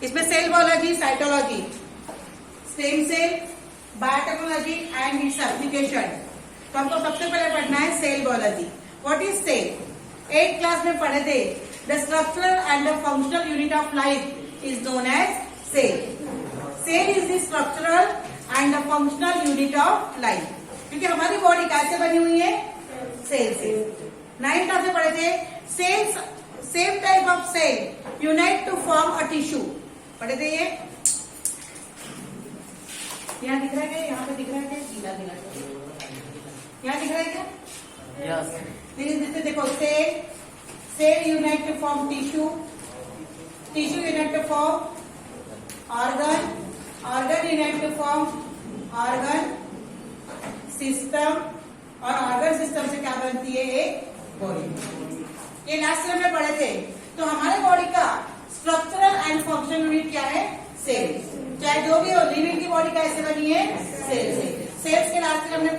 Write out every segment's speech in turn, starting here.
इसमें cell biology, cytology, stem cell, biotechnology and its application. तो हमको सबसे पहले पढ़ना है cell biology. What is cell? 8th class में पढ़े थे। The structural and the functional unit of life is known as cell. Cell is the structural and the functional unit of life, क्योंकि हमारी बॉडी कैसे बनी हुई है? सेल से। 9th क्लास में पढ़े थे cells, same type of cell unite to form a tissue. पढ़े थे ये? यहाँ दिख रहा है क्या? यहाँ पे दिख रहा है क्या? गीला गीला यहाँ दिख रहा है क्या? यस। देखो cell, cell unite to form tissue, tissue unite to form organ, organ unite to form organ system, और ऑर्गन सिस्टम से क्या बनती है? एक बॉडी। ये लास्ट में पढ़े थे। तो हमारे बॉडी का स्ट्रक्चरल एंड फंक्शनल यूनिट क्या है? सेल। चाहे जो भी हो, लिविंग की बॉडी कैसे बनी है? सेल से। सेल्स के लास्ट में हमने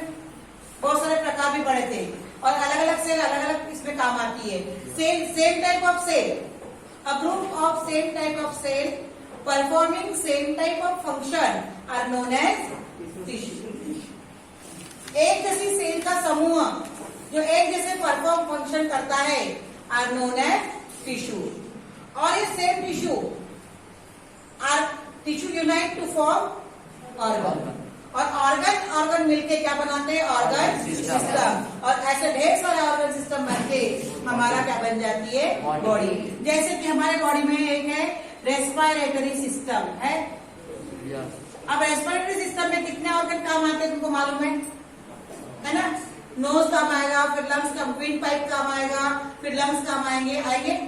बहुत सारे प्रकार भी पढ़े थे, और अलग अलग सेल अलग अलग इसमें काम आती है। Cell, same type of cell, a group of same type of cell performing same type of function are known as tissue. एक जैसी सेल का समूह जो एक जैसे परफॉर्म फंक्शन करता है आर नोन एज टिश्यू। और ये same tissue are tissue unite to form organ, और ऑर्गन ऑर्गन मिलके क्या बनाते हैं? Organ system. और ऐसे ढेर सारे ऑर्गन सिस्टम बनके हमारा क्या बन जाती है? बॉडी। जैसे कि हमारे बॉडी में एक है रेस्पिरेटरी सिस्टम है। अब रेस्पिरेटरी सिस्टम में कितने ऑर्गन काम आते हैं तुमको मालूम है ना? नोज काम आएगा, फिर लंग्स का विंड पाइप काम आएगा, फिर लंग्स काम आएंगे।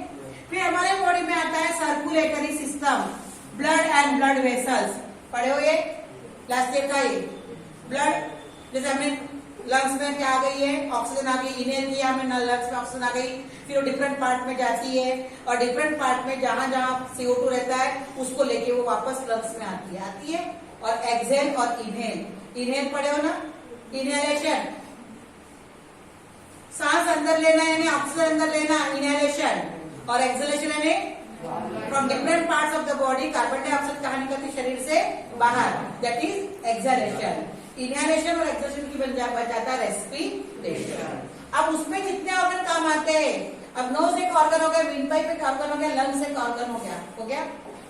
फिर हमारे बॉडी में आता है circulatory system, blood and blood vessels. पढ़े हो ये लास्ट ईयर का? ये ब्लड, जैसे हमने लंग्स में क्या आ गई है? ऑक्सीजन आ गई, इनहेल किया हमने, लंग्स में ऑक्सीजन आ गई, फिर वो डिफरेंट पार्ट में जाती है, और डिफरेंट पार्ट में जहां जहां CO2 रहता है उसको लेके वो वापस लंग्स में आती है। और एक्सहेल और इनहेल, इनहेल पढ़े हो ना? इनहेलेशन, सांस अंदर लेना यानी ऑक्सीजन अंदर लेना, इनहेलेशन। और एक्सहेलेशन यानी from different parts of the body carbon dioxide कहाँ निकलती? शरीर से बाहर, दैट इज एक्सहेलेशन। इनहेलेशन और एक्सहेलेशन की बन जाता है रेस्पिरेशन। अब उसमें कितने ऑर्गन काम आते हैं? अब नोज एक ऑर्गन हो गया, विंड पाइप एक ऑर्गन हो गया, लंग्स एक ऑर्गन हो गया।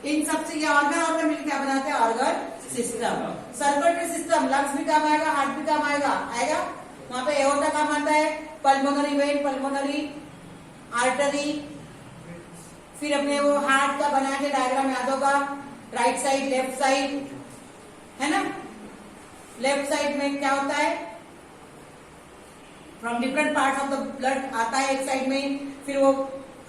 इन सबसे ये ऑर्गन मिलकर क्या बनाते हैं? Organ system. Circulatory system, lungs भी काम आएगा, हार्ट भी काम आएगा। वहां पे एओर्टा काम आता है, पल्मोनरी वेन, पल्मोनरी आर्टरी। फिर अपने वो हार्ट का बना के डायग्राम याद होगा, राइट साइड लेफ्ट साइड है ना? लेफ्ट साइड में क्या होता है? From different part of the blood आता है एक साइड में, फिर वो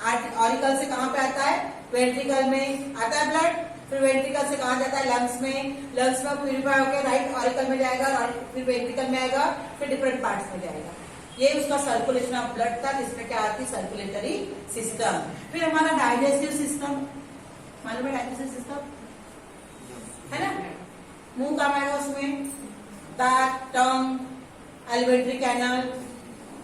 ऑरिकल से कहां पे आता है? वेंट्रिकल में आता है ब्लड, फिर वेंट्रिकल से कहा जाता है? लंग्स में, लंग्स में प्यूरिफाई होकर राइट ऑरिकल में जाएगा, और फिर वेंट्रिकल में आएगा, फिर डिफरेंट पार्ट्स में जाएगा। ये उसका सर्कुलेशन ऑफ ब्लड था, जिसमें क्या आती है? Circulatory system. फिर हमारा डाइजेस्टिव सिस्टम, मालूम है डाइजेस्टिव सिस्टम है ना? मुंह काम आएगा उसमें, दांत, टंग, एलिमेंट्री कैनल,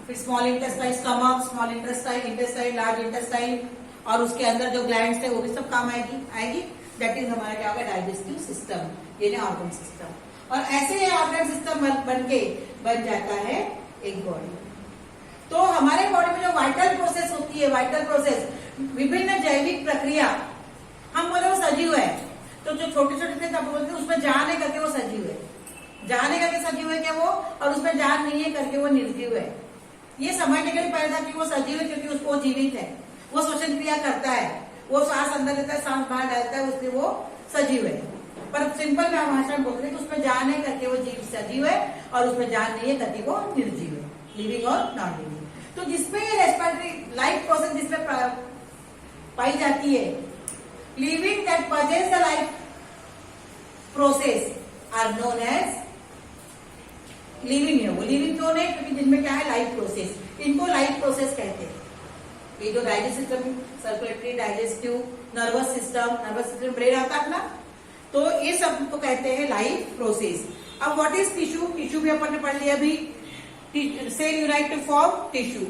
फिर small intestine, stomach, small intestine, large intestine, और उसके अंदर जो ग्लैंड्स है वो भी सब काम आएगी। दैट इज हमारा क्या होगा? डाइजेस्टिव सिस्टम, ये ऑर्गन सिस्टम। और ऐसे ये ऑर्गन सिस्टम बनके बन जाता है एक बॉडी। तो हमारे बॉडी में जो वाइटल प्रोसेस होती है, वाइटल प्रोसेस, विभिन्न जैविक प्रक्रिया, हम बोले वो सजीव है, तो जो छोटे छोटे थे तब बोलते उसमें जान है करके वो सजीव है, जान है करके सजीव है क्या वो, और उसमें जान नहीं है करके वो निर्जीव है। ये समझने के लिए पहले था कि वो सजीव है क्योंकि उसको जीवित है, वो श्वसन क्रिया करता है, वो सांस अंदर लेता है, सांस बाहर डालता है, उससे वो सजीव है। पर सिंपल में भाषा में बोलते हैं कि उसमें जान है करके वो सजीव है, और उसमें जान नहीं है करके वो निर्जीव है, लिविंग और नॉन लिविंग। तो जिसमें ये रेस्पिरेटरी लाइफ प्रोसेस जिसमें पाई जाती है, living that possess the life process are known as living है। वो लिविंग क्यों नहीं? क्योंकि जिनमें क्या है? लाइफ प्रोसेस, इनको लाइफ प्रोसेस कहते हैं। ये जो digestive system, circulatory, digestive, nervous system brain आता है ना, तो ये सब को कहते हैं लाइफ प्रोसेस। अब व्हाट इज टिश्यू? टिश्यू भी अपन ने पढ़ लिया अभी। Cell unite to form tissue,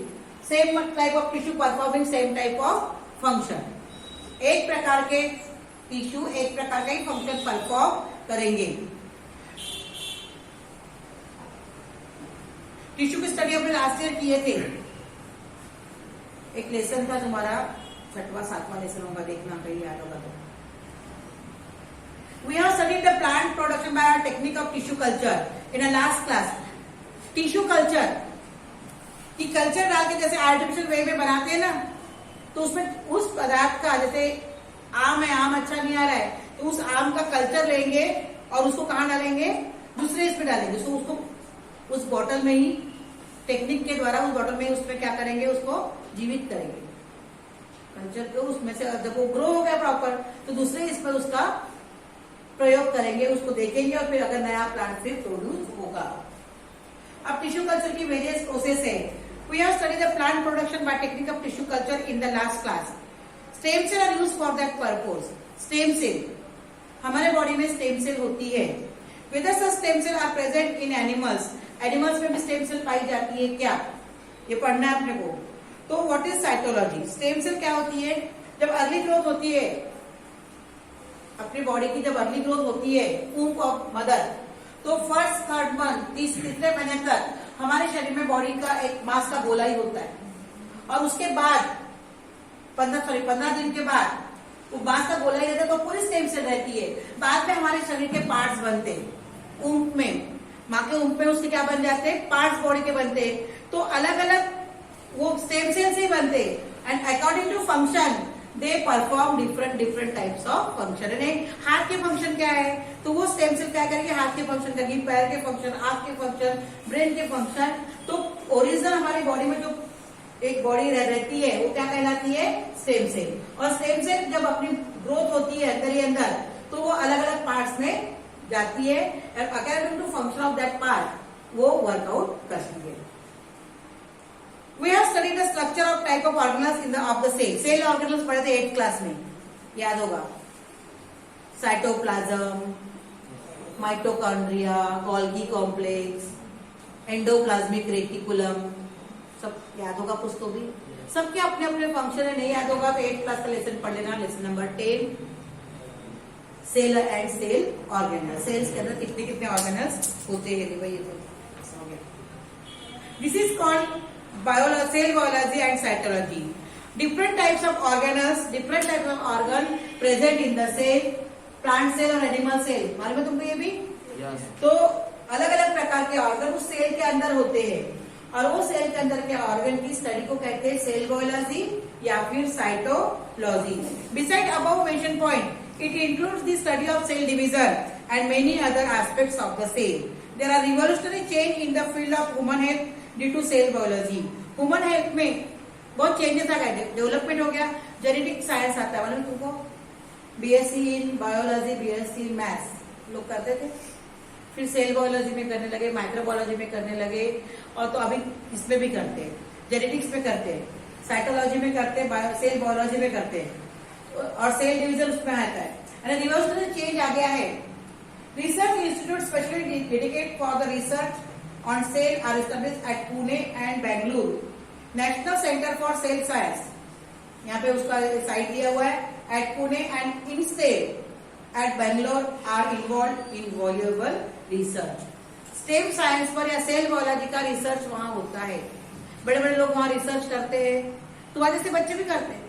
same type of tissue performing same type of function. एक प्रकार के टिश्यू एक प्रकार का ही फंक्शन परफॉर्म करेंगे। टिश्यू की स्टडी हमने लास्ट ईयर किए थे। एक लेसन था तुम्हारा 6वां 7वां लेसन होगा, देखना कहीं याद होगा तो। We have studied the plant production by a technique of tissue culture in a last class. Tissue culture की कल्चर डाल के जैसे आर्टिफिशियल वे में बनाते हैं ना, तो उसमें उस पदार्थ का, जैसे आम है, आम अच्छा नहीं आ रहा है तो उस आम का कल्चर लेंगे और उसको कहाँ डालेंगे, दूसरे इसमें डालेंगे, उसको उस बोतल में ही टेक्निक के द्वारा उस बोतल में ही उसमें क्या करेंगे, उसको जीवित करेंगे कल्चर को। उसमें से जब वो ग्रो हो गया प्रॉपर तो दूसरे इस पर उसका प्रयोग करेंगे, उसको देखेंगे और फिर अगर नया प्लांट फिर प्रोड्यूस होगा। अब टिश्यू कल्चर की वेरियस प्रोसेस है। We have studied the plant production by technique of tissue culture in the last class. Stem cell are used for that purpose. Stem cell, हमारे बॉडी में stem cell होती है। Whether such stem cell are present in animals, animals में भी stem cell पाई जाती है क्या, ये पढ़ना है अपने को। तो what is cytology? Stem cell क्या होती है? जब अर्ली ग्रोथ होती है अपनी बॉडी की, जब अर्ली ग्रोथ होती है वूम्ब ऑफ मदर, तो फर्स्ट थर्ड मंथ तीसरे महीने तक हमारे शरीर में बॉडी का एक मांस का गोला ही होता है, और उसके बाद 15 दिन के बाद वो मांस का गोला ही रहता है, तो पूरी स्टेम सेल रहती है। बाद में हमारे शरीर के पार्ट्स बनते हैं ऊंट में, माँ के ऊंट में उसके क्या बन जाते हैं, पार्ट्स बॉडी के बनते हैं। तो अलग अलग वो स्टेम सेल से ही बनते हैं and according to function they perform different types of function. हाथ के फंक्शन क्या है, तो वो स्टेम सेल क्या करेंगे, हाथ के फंक्शन करेंगे, पैर के फंक्शन, आंख के फंक्शन, ब्रेन के फंक्शन। तो ओरिजिनल हमारी बॉडी में जो एक बॉडी रहती है वो क्या कहलाती है, स्टेम सेल। और स्टेम सेल जब अपनी ग्रोथ होती है अंदर ही अंदर, तो वो अलग अलग पार्ट्स में जाती है, according to function of that part वो वर्कआउट करती है। We have studied the structure of type of organelles in the of the cell. Cell organelles पढ़े थे 8th क्लास में, याद होगा। Cytoplasm, mitochondria, Golgi complex, endoplasmic reticulum, सब याद होगा कुछ तो भी। सबके अपने अपने फंक्शन है, नहीं याद होगा तो 8th क्लास का लेसन पढ़ लेना, lesson number 10, cell and cell organelle. Cells के अंदर कितने कितने ऑर्गेनल्स होते हैं, भाई ये तो हो गया। This is called cell biology and cytology. Different types of organelles, different types of organ present in the cell, plant cell और animal cell। मालूम है तुमको ये भी? Yes. तो अलग अलग प्रकार के ऑर्गन उस सेल के अंदर होते हैं, और वो सेल के अंदर के ऑर्गन की स्टडी को कहते हैं सेल बायोलॉजी या फिर cytology. Beside above mentioned point, it includes the study of cell division and many other aspects of the cell. There are revolutionary change in the field of human health due to cell biology. Human health में बहुत changes आ गए, development हो गया, genetic science आता है, मतलब तुमको BSc in biology, BSc in maths लोग करते थे, फिर सेल बायोलॉजी में करने लगे, माइक्रोबायोलॉजी में करने लगे, और तो अभी इसमें भी करते हैं, जेनेटिक्स में करते हैं, साइटोलॉजी में करते हैं, सेल बायोलॉजी में करते हैं, और सेल डिविजन उसमें आता है। रिवर्सल चेंज आ गया है। Research institute specially dedicate for the research on cell are established at Pune and Bangalore. National Center for Cell Science, यहाँ पे उसका साइट दिया हुआ है, at Pune and INSTEL at Bangalore are involved in valuable research. Stem science पर या cell biology का research वहाँ होता है, बड़े बड़े लोग वहाँ रिसर्च करते हैं, तुम्हारे जैसे बच्चे भी करते हैं।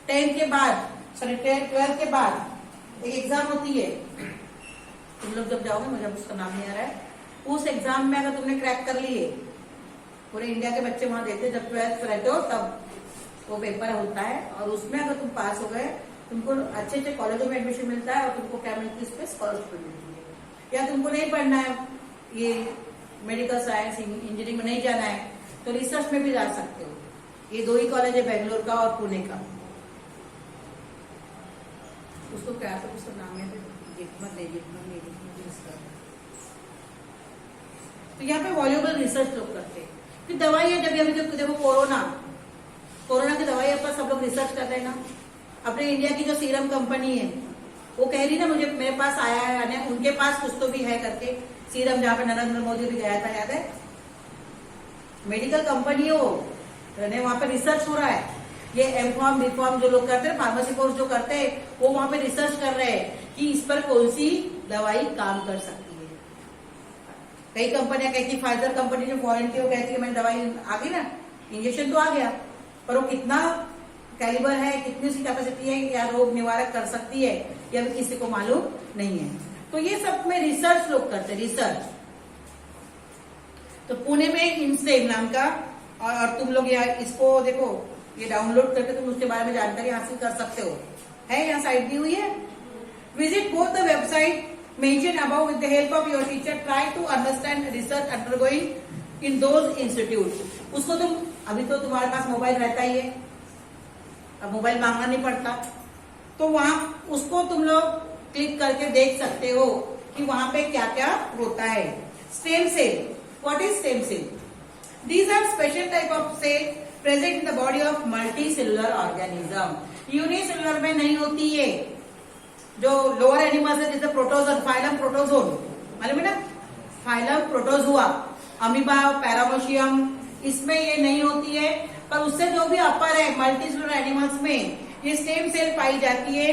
10th के बाद, सॉरी 12th के बाद एक एग्जाम होती है, तुम लोग जब जाओगे, मुझे उसका नाम नहीं आ रहा है, उस एग्जाम में अगर तुमने क्रैक कर लिए, पूरे इंडिया के बच्चे वहां देते, जब 12th रहते हो तब वो पेपर होता है, और उसमें अगर तुम पास हो गए तुमको अच्छे अच्छे कॉलेजों में एडमिशन मिलता है, और तुमको क्या मिलती है, इस पे स्कॉलरशिप मिलती है। या तुमको नहीं पढ़ना है, ये मेडिकल साइंस इंजीनियरिंग में नहीं जाना है, तो रिसर्च में भी जा सकते हो। ये 2 ही कॉलेज है, बेंगलोर का और पुणे का। उसको क्या तो उसका नाम है, तो यहाँ पे वॉल्यूबल रिसर्च लोग करते हैं। फिर दवाइयाँ, जब अभी जब देखो कोरोना की दवाई पर सब लोग रिसर्च कर रहे हैं ना। अपने इंडिया की जो सीरम कंपनी है वो कह रही ना, मुझे मेरे पास आया है, उनके पास कुछ तो भी है करके सीरम, जहाँ पे नरेंद्र मोदी भी गया था, याद है? मेडिकल कंपनी हो, वहां पे रिसर्च हो रहा है। ये M.Pharm B.Pharm जो लोग करते हैं, फार्मेसी कोर्स जो करते हैं, वो वहां पे रिसर्च कर रहे हैं कि इस पर कौन सी दवाई काम कर सकती है। कई कंपनियां कहती, फाइजर कंपनी जो फॉरेन की, वो कहती है मैंने दवाई आ गई ना, इंजेक्शन तो आ गया, पर वो कितना कैलिबर है, कितनी उसकी कैपेसिटी है, या रोग निवारक कर सकती है, या भी किसी को मालूम नहीं है। तो ये सब में रिसर्च लोग करते हैं, रिसर्च। तो पुणे में इंस्टेम नाम का, और तुम लोग यहाँ इसको देखो, ये डाउनलोड करके तुम उसके बारे में जानकारी हासिल कर सकते हो, है यहाँ साइट दी हुई है। Visit both the website mention about with the help of your teacher, try to understand research undergoing in those institute. उसको तुम, अभी तो तुम्हारे पास मोबाइल रहता ही है, अब मोबाइल मांगना नहीं पड़ता, तो वहां उसको तुम लोग क्लिक करके देख सकते हो कि वहां पे क्या क्या होता है। Stem cell, what is stem cell? These are special type of cell present in the body of multicellular organism. Unicellular में नहीं होती है, जो लोअर एनिमल्स है जैसे प्रोटोजोन, फाइलम प्रोटोजोन, मालूम है ना, फाइलम प्रोटोजुआ, अमीबा, पैरामोशियम, इसमें ये नहीं होती है। पर उससे जो भी अपर है मल्टीसेलुलर एनिमल्स में ये स्टेम सेल पाई जाती है।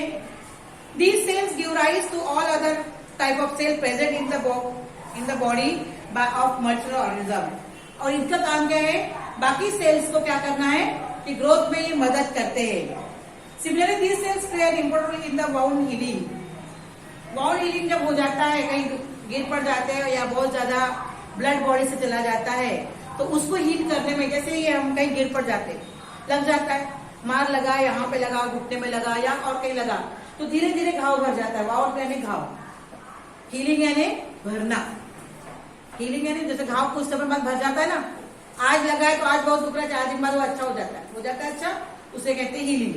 These cells give rise to all other type of cell present in the body of multicellular organism. और इनका काम क्या है, बाकी सेल्स को क्या करना है कि ग्रोथ में ये मदद करते हैं। Similarly these cells play an important role in the wound healing. Wound healing जब हो जाता है, कहीं गिर पड़ जाते हैं या बहुत ज्यादा ब्लड बॉडी से चला जाता है, तो उसको हील करने में, जैसे ये हम कहीं गिर पड़ जाते, लग जाता है, मार लगा, यहाँ पे लगा, घुटने में लगा या और कहीं लगा, तो धीरे धीरे घाव भर जाता है। वाउंड यानी घाव, हीलिंग यानी भरना। हीलिंग यानी जैसे घाव कुछ समय बाद भर जाता है ना, आज लगा है तो आज बहुत दुख रहा है, 4 दिन बाद वो अच्छा हो जाता है अच्छा, उसे कहते हैं healing.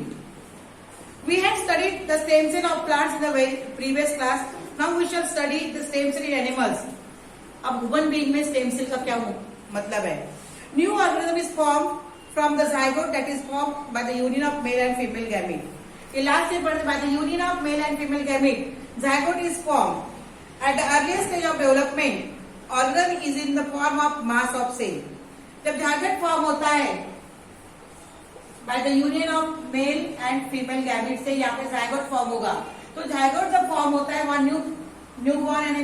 We have studied the stem cell of plants in the previous class, now we shall study the stem cell in animals. अब ह्यूमन बीइंग में स्टेम सेल का क्या मतलब है? New organism is form from the zygote that is form by the union of male and female gamete. ये last से पढ़ते, by the union of male and female gamete zygote is form at the earliest stage of development. Organ is in the form of mass of cell. जब zygote form होता है by the union of male and female gamete से, यहाँ पे zygote form होगा। तो zygote जब form होता है वहां न्यू बॉर्न यानी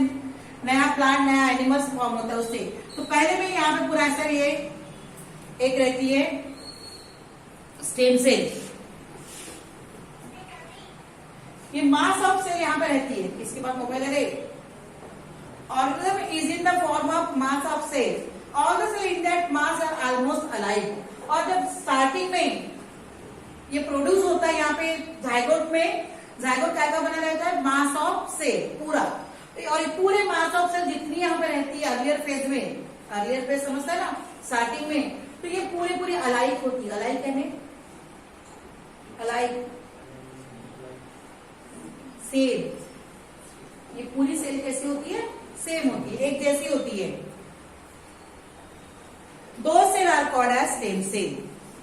नया प्लांट, नया एनिमल्स फॉर्म होता है उससे। तो पहले में यहाँ पे पूरा ऐसा ये एक रहती है स्टेम सेल, ये मास ऑफ सेल यहाँ पे रहती है। इसके बाद मोबाइल है, organism is in the form of mass of cells. All the cells in that mass are almost alive. और जब स्टार्टिंग में ये प्रोड्यूस होता है यहाँ पे जाइगोट में, जाइगोट क्या बना रहता है? मास ऑफ सेल पूरा। और ये पूरे मास ऑफ सेल जितनी यहाँ पे रहती है अर्लियर फेज में, अर्लियर फेज समझता है ना, स्टार्टिंग में, तो ये पूरी अलाइक होती है। अलाइक कहने, अलाइक सेल, ये पूरी सेल कैसी होती है? सेम होती है, एक जैसी होती है। दो cell are called as stem cell.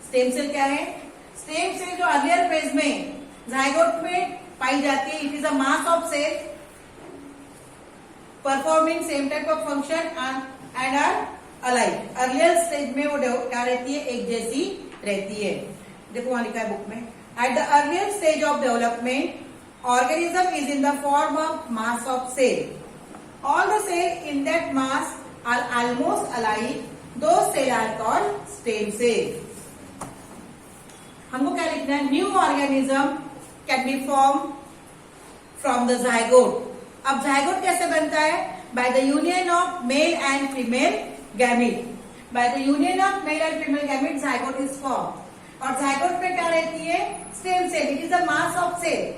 Stem cell क्या है? स्टेम सेल जो अर्लियर फेज में जाइगोट में पाई जाती है, it is a mass of cell performing same type of function and are alike. Earlier stage में वो क्या रहती है? एक जैसी रहती है। देखो वहां लिखा है बुक में, at the earlier stage of development organism is in the form of mass of cell. All the cells in that mass are almost alike. Those cells are called stem cell. हमको क्या लिखना है? New organism can be formed from the zygote. अब zygote कैसे बनता है? By the union of male and female gamete. By the union of male and female gamete, zygote is formed. और zygote में क्या रहती है? Stem cell. It is a mass of cell.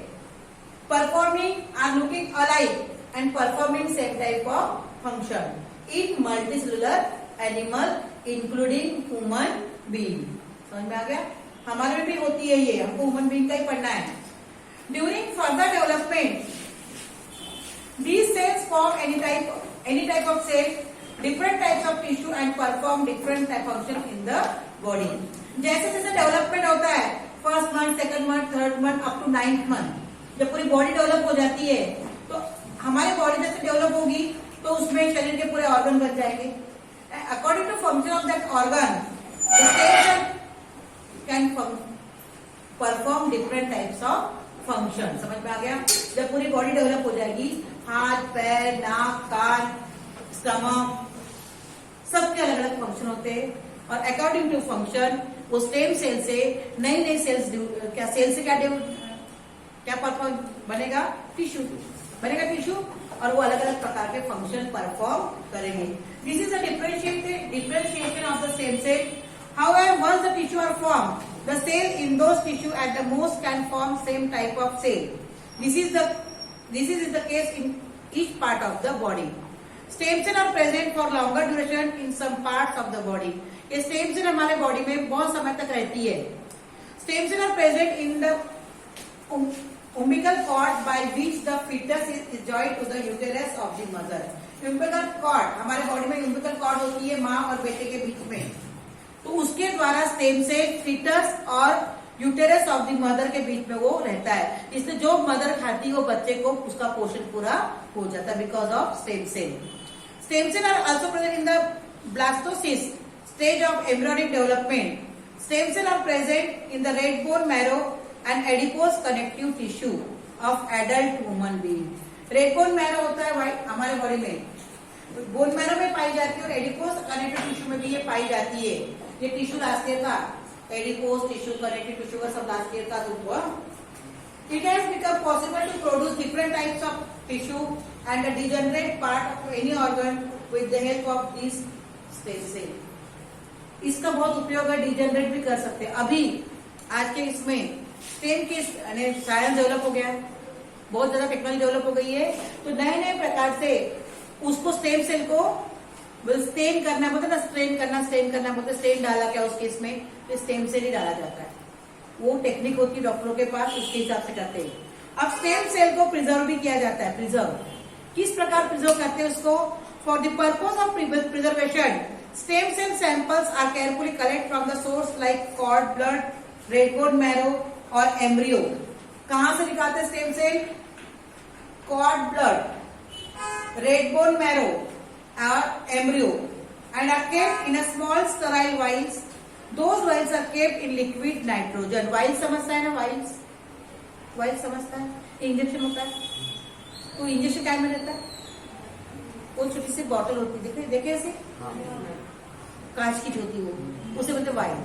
Performing are looking alike and performing same type of function in multicellular animal including human being. समझ में आ गया? हमारे में भी होती है ये, हमको ह्यूमन बीइंग का ही पढ़ना है। During further development, these cells form any type of cell, different types of tissue and perform different type function in the body. जैसे जैसे डेवलपमेंट होता है, first month, second month, third month, up to 9th month, जब पूरी body develop हो जाती है, तो हमारी बॉडी जैसे डेवलप होगी तो उसमें शरीर के पूरे ऑर्गन बन जाएंगे। According to function of that organ, can perform different types of function. समझ में आ गया? जब पूरी बॉडी डेवलप हो जाएगी, हाथ, पैर, नाक, कान, स्टमक, सबके अलग अलग फंक्शन होते हैं और अकॉर्डिंग टू फंक्शन वो स्टेम सेल से नई नई सेल्स, क्या सेल से क्या परफॉर्म बनेगा? टिश्यू बनेगा, टिश्यू, और वो अलग अलग प्रकार के फंक्शन परफॉर्म करेंगे। This is the differentiation of the stem cell. However, once the tissue are formed, the cell in those tissue at the most can form same type of cell. This is the case in each part of the body. Stem cell are present for longer duration in some parts of the body. ये stem cell हमारे body में बहुत समय तक रहती है। Stem cell are present in the umbilical cord by which the fetus is joined to the uterus of the mother. Umbilical cord, हमारे body में umbilical cord होती है माँ और बेटे के बीच में, तो उसके द्वारा स्टेम सेल फीटस और यूटेरस ऑफ द मदर के बीच में वो रहता है। इससे जो मदर खाती है वो बच्चे को उसका पोषण पूरा हो जाता है because of stem cell. Stem cell are also present in the blastocyst stage of embryonic development. Stem cell are present in the red bone marrow and adipose connective tissue of adult human being. Red bone marrow होता है white हमारे body में, bone marrow में पाई जाती है और adipose connective tissue में भी ये पाई जाती है। ये टिश्यू लास्ट ईयर का, एडिपोज टिश्यू, कनेक्टिव टिश्यू का सब लास्ट ईयर का हुआ। It has become possible to produce different types of tissue and the degenerate part of any organ with the help of this stem cell. इसका बहुत उपयोग है, degenerate भी कर सकते हैं। अभी आज के इसमें स्टेम की साइंस डेवलप हो गया है, बहुत ज्यादा टेक्नोलॉजी डेवलप हो गई है, तो नए नए प्रकार से उसको स्टेम सेल को स्टेन करना बोलते ना, स्टेन करना बोलते, स्टेन डाला क्या उसके इसमें, तो स्टेम सेल ही डाला जाता है। वो टेक्निक होती है डॉक्टरों के पास, उसके हिसाब से करते हैं। अब स्टेम सेल को प्रिजर्व भी किया जाता है। प्रिजर्व किस प्रकार प्रिजर्व करते हैं उसको? For the purpose of preservation stem cell samples are carefully collect from the source like cord blood, red bone marrow और एम्ब्रियो। कहां से निकालते हैं stem cell? Cord blood, red bone marrow और embryo, and are kept in a small sterile vials. Those vials are kept in liquid nitrogen. Vials समझता है ना? vials समझता है? इंजेक्शन होता है, तो इंजेक्शन क्या में रहता है? वो छोटी सी बॉटल होती है, देखे ऐसे कांच की होती है, वो उसे बोलते वाइल,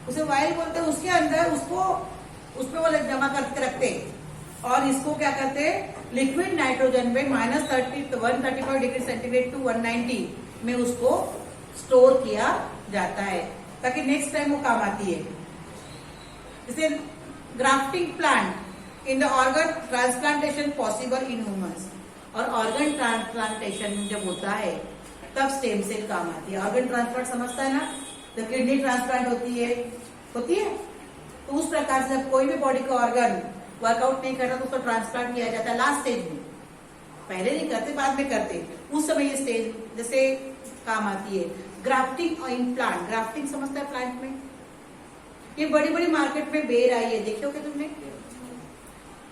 उसे वाइल बोलते हैं। उसके अंदर उसपे वो जमा करके रखते हैं और इसको क्या करते हैं? लिक्विड नाइट्रोजन में -135 डिग्री सेंटीग्रेड टू 190 में उसको स्टोर किया जाता है ताकि नेक्स्ट टाइम वो काम आती है। जैसे grafting plant in the organ transplantation possible in humans, और ऑर्गन ट्रांसप्लांटेशन जब होता है तब स्टेम सेल काम आती है। ऑर्गन ट्रांसप्लांट समझता है ना? जब किडनी ट्रांसप्लांट होती है तो उस प्रकार से जब कोई भी बॉडी का ऑर्गन वर्कआउट नहीं करता तो उसको ट्रांसप्लांट किया जाता है लास्ट स्टेज में। पहले नहीं करते, बाद में करते, उस समय ये स्टेज जैसे काम आती है। ग्राफ्टिंग इन प्लांट, ग्राफ्टिंग समझता है प्लांट में? ये बड़ी बड़ी मार्केट में बेर आई है, देखी होगी तुमने?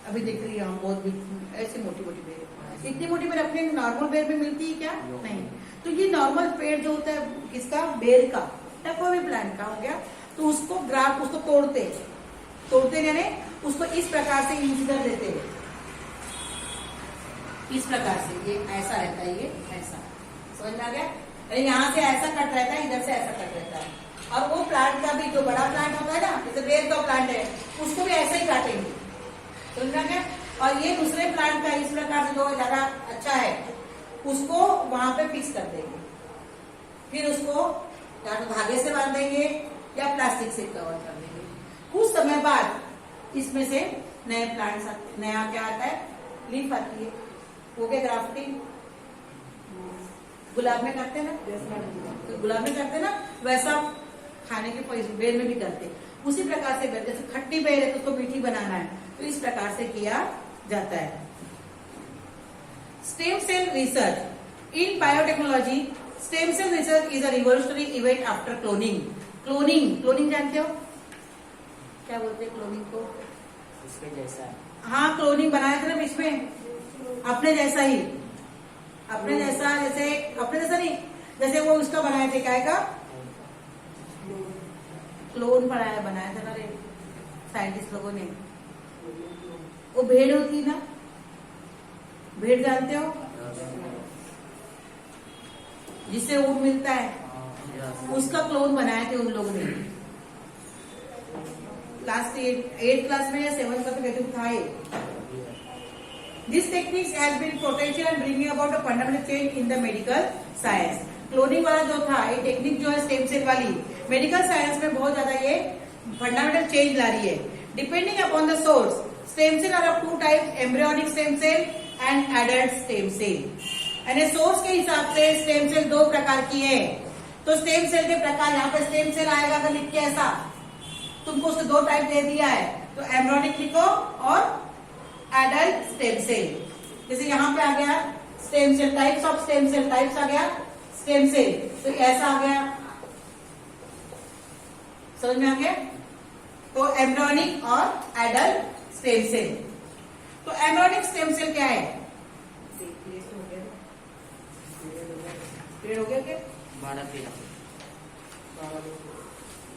अभी देख रही है बहुत ऐसी मोटी मोटी बेर। इतनी मोटी बेर अपने नॉर्मल बेर में मिलती है क्या? नहीं। तो ये नॉर्मल पेड़ जो होता है किसका? बेर का या कोई भी प्लांट का हो गया, तो उसको तोड़ते यानी उसको इस प्रकार से यूज कर देते हैं। इस प्रकार से ये ऐसा रहता है, ये ऐसा, समझ में आ गया? अरे यहाँ से ऐसा कट रहता है, इधर से ऐसा कट रहता है। और वो प्लांट का भी जो बड़ा प्लांट होता है ना, जैसे बेर का प्लांट है, उसको भी ऐसे ही काटेंगे, समझ में आ गया? और ये दूसरे प्लांट का इस प्रकार से जो ज्यादा अच्छा है उसको वहां पे फिक्स कर देंगे, फिर उसको या तो धागे से बांधेंगे या प्लास्टिक से कवर कर देंगे। कुछ समय बाद इसमें से नए प्लांट्स आते, नया क्या आता है? लीफ आती है। वो क्या ग्राफ्टिंग गुलाब में करते ना, तो गुलाब में करते ना, वैसा खाने के बेर में भी करते। उसी प्रकार से बेर, जैसे खट्टी बेर है तो उसको मीठी बनाना है, तो इस प्रकार से किया जाता है। Stem cell research in biotechnology. Stem cell research is a revolutionary event after cloning. Cloning जानते हो? क्या बोलते हैं क्लोनिंग को? उसके जैसा। हाँ, क्लोनिंग बनाया था ना बीच में, अपने जैसा ही, अपने जैसा नहीं, जैसे वो उसका बनाए थे, क्या का क्लोन बनाया था ना रे, साइंटिस्ट लोगों ने। वो भेड़ होती ना, भेड़ जानते हो, जिससे ऊन मिलता है, उसका क्लोन बनाए थे उन लोगों ने। क्लास 8 क्लास में या 7 का तो कहते था। This techniques has been potential and bringing about a fundamental change in the medical science. Cloning वाला जो था ये टेक्निक जो है स्टेम सेल वाली, मेडिकल साइंस में बहुत ज्यादा ये फंडामेंटल चेंज ला रही है। Depending upon the source, stem cell are of 2 types, embryonic stem cell and adult stem cell. यानी सोर्स के हिसाब से स्टेम सेल 2 प्रकार की है। तो स्टेम सेल के प्रकार, यहाँ पे स्टेम सेल आएगा अगर लिख के ऐसा, तुमको उसको 2 टाइप दे दिया है, तो एम्ब्रियोनिक लिखो और एडल्ट स्टेम सेल। जैसे यहाँ पे आ गया stem cell types of stem cell types आ गया स्टेम सेल, तो ऐसा आ गया, समझ में आ गया। तो एम्ब्रियोनिक और एडल्ट स्टेम सेल। तो एम्ब्रियोनिक स्टेम सेल क्या है? हो गया क्या?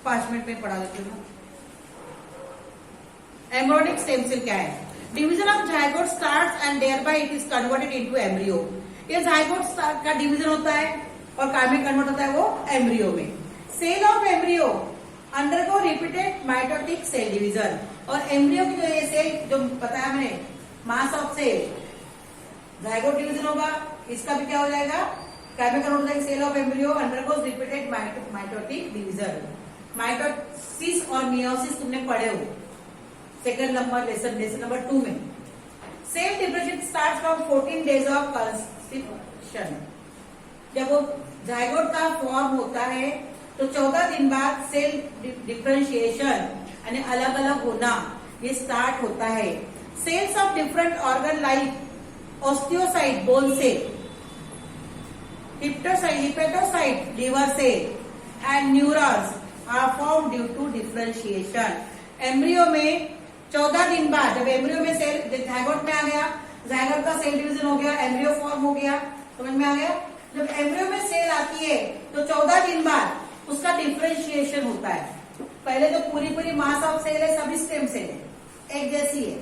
5 मिनट में पढ़ा देती हूँ। एम्ब्रियोनिक स्टेम सेल क्या है? Division of zygote starts and thereby it is converted into embryo. ये जायगोट का डिवीजन होता है और काय में कन्वर्ट होता है वो एम्ब्रियो में। Cell of embryo undergo repeated mitotic cell division. और एम्ब्रियो की जो ये सेल जो बताया मैंने, mass of cell, zygote division होगा, इसका भी क्या हो जाएगा, काय में कन्वर्ट हो जाएगा। Cell of embryo undergoes repeated mitotic division. Mitosis और मियोसिस तुमने पढ़े हो सेकंड नंबर लेसन नंबर 2 में। Cell differentiation starts from 14 days of constitution. जब वो जायगोट का फॉर्म होता है तो 14 दिन बाद सेल डिफरेंशिएशन यानी अलग अलग होना ये स्टार्ट होता है। Cells of different organ like osteocyte bone cell, hepatocyte liver cell and neurons are form due to differentiation. Embryo में 14 दिन बाद जब एम्ब्रियो में सेल जायगोट में आ गया, जायगोट का सेल डिवीजन हो गया, एम्ब्रियो फॉर्म हो गया, समझ में आ गया। जब एम्ब्रियो में सेल आती है तो 14 दिन बाद उसका डिफरेंशिएशन होता है। पहले तो पूरी मास ऑफ सेल है, सभी स्टेम सेल है, एक जैसी है,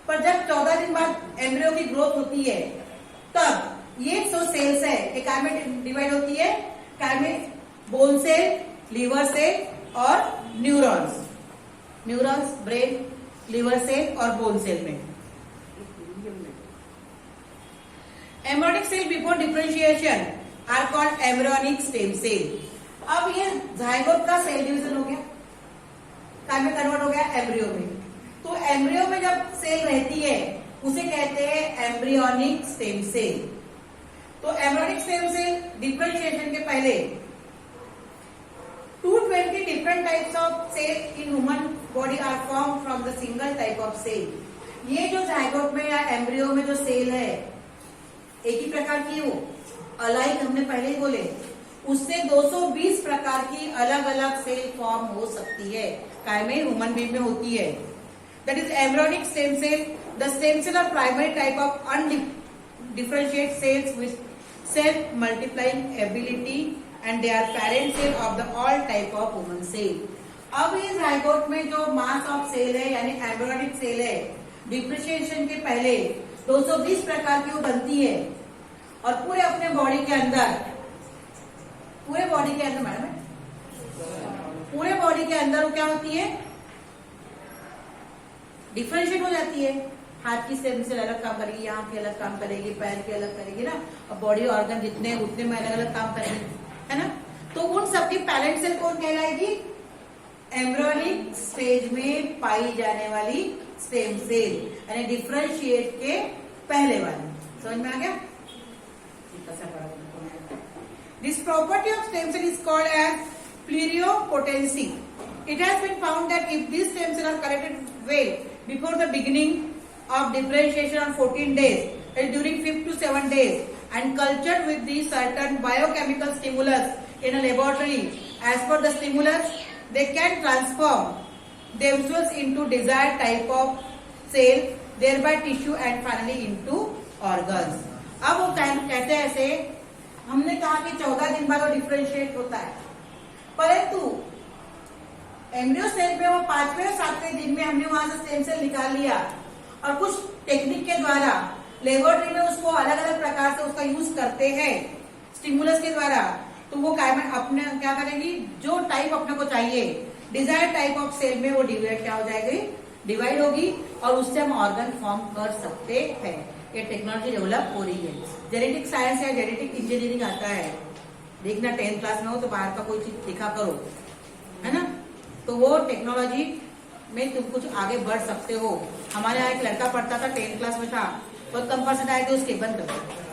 पर जब 14 दिन बाद एम्ब्रियो की ग्रोथ होती है तब ये जो सेल्स है एक काय में डिवाइड होती है, काय में बोन सेल, लीवर सेल और neurons. Neurons brain, liver cell और बोन सेल में। Embryonic cell before differentiation are called embryonic stem cell. अब ये जायगोट का सेल डिवीजन हो गया, काय में कन्वर्ट हो गया एम्ब्रियो में। तो एम्ब्रियो में जब सेल रहती है उसे कहते हैं एम्ब्रियोनिक स्टेम सेल। तो एम्ब्रियोनिक स्टेम सेल डिफरेंशिएशन के पहले 220 different types of cell in human body are formed from the single type of cell। ये जो जायगोट में या एम्ब्रियो में जो सेल है एक ही प्रकार की, वो अलाइक हमने पहले ही बोले, उससे 220 प्रकार की अलग अलग सेल फॉर्म हो सकती है, काय में ह्यूमन बीइंग में होती है। That is embryonic stem cell. The stem cell are primary type of undifferentiated cells with self multiplying ability and they are parent cell of the all type of human cell। अब ये zygote में जो मास of cell है यानी embryonic cell है, differentiation के पहले 220 प्रकार की वो बनती है और पूरे अपने बॉडी के अंदर मैडम पूरे बॉडी के अंदर वो क्या होती है, डिफरेंशिएट हो जाती है। हाथ की स्टेम सेल अलग काम करेगी, यहाँ की अलग काम करेगी, पैर की अलग करेगी ना, और बॉडी ऑर्गन जितने उतने में अलग अलग काम करेंगे, है ना। तो उन सबकी पैरेंट सेल कौन कहलाएगी? एम्ब्रियोनिक स्टेज में पाई जाने वाली स्टेम सेल यानी डिफरेंशिएट के पहले वाली। समझ में आ गया? This property of stem cell is called as pluripotency. It has been found that if this stem cell are collected well before the beginning of differentiation on 14 days and during 5 to 7 days and cultured with the certain biochemical stimulus in a laboratory, as per the stimulus they can transform themselves into desired type of cell, thereby tissue and finally into organs। अब वो कहते हैं ऐसे, हमने कहा कि 14 दिन बाद वो डिफरेंशिएट होता है, परंतु एम्ब्रियो सेल में वो 5वें और 7वें दिन में हमने वहां से स्टेम सेल निकाल लिया और कुछ टेक्निक के द्वारा लेबोरेटरी में उसको अलग अलग प्रकार से उसका यूज करते हैं स्टिमुलस के द्वारा, तो वो अपने क्या करेगी, जो टाइप अपने को चाहिए डिजायर टाइप ऑफ सेल में वो डिवाइड क्या हो जाएगी, डिवाइड होगी और उससे हम ऑर्गन फॉर्म कर सकते हैं। ये टेक्नोलॉजी डेवलप हो रही है। जेनेटिक साइंस या जेनेटिक इंजीनियरिंग आता है, देखना 10th क्लास में हो तो बाहर का कोई चीज दिखा करो, है ना। तो वो टेक्नोलॉजी में तुम कुछ आगे बढ़ सकते हो। हमारे यहाँ एक लड़का पढ़ता था, 10th क्लास में था, बहुत कम परसेंट आए थे उसके, बंद कर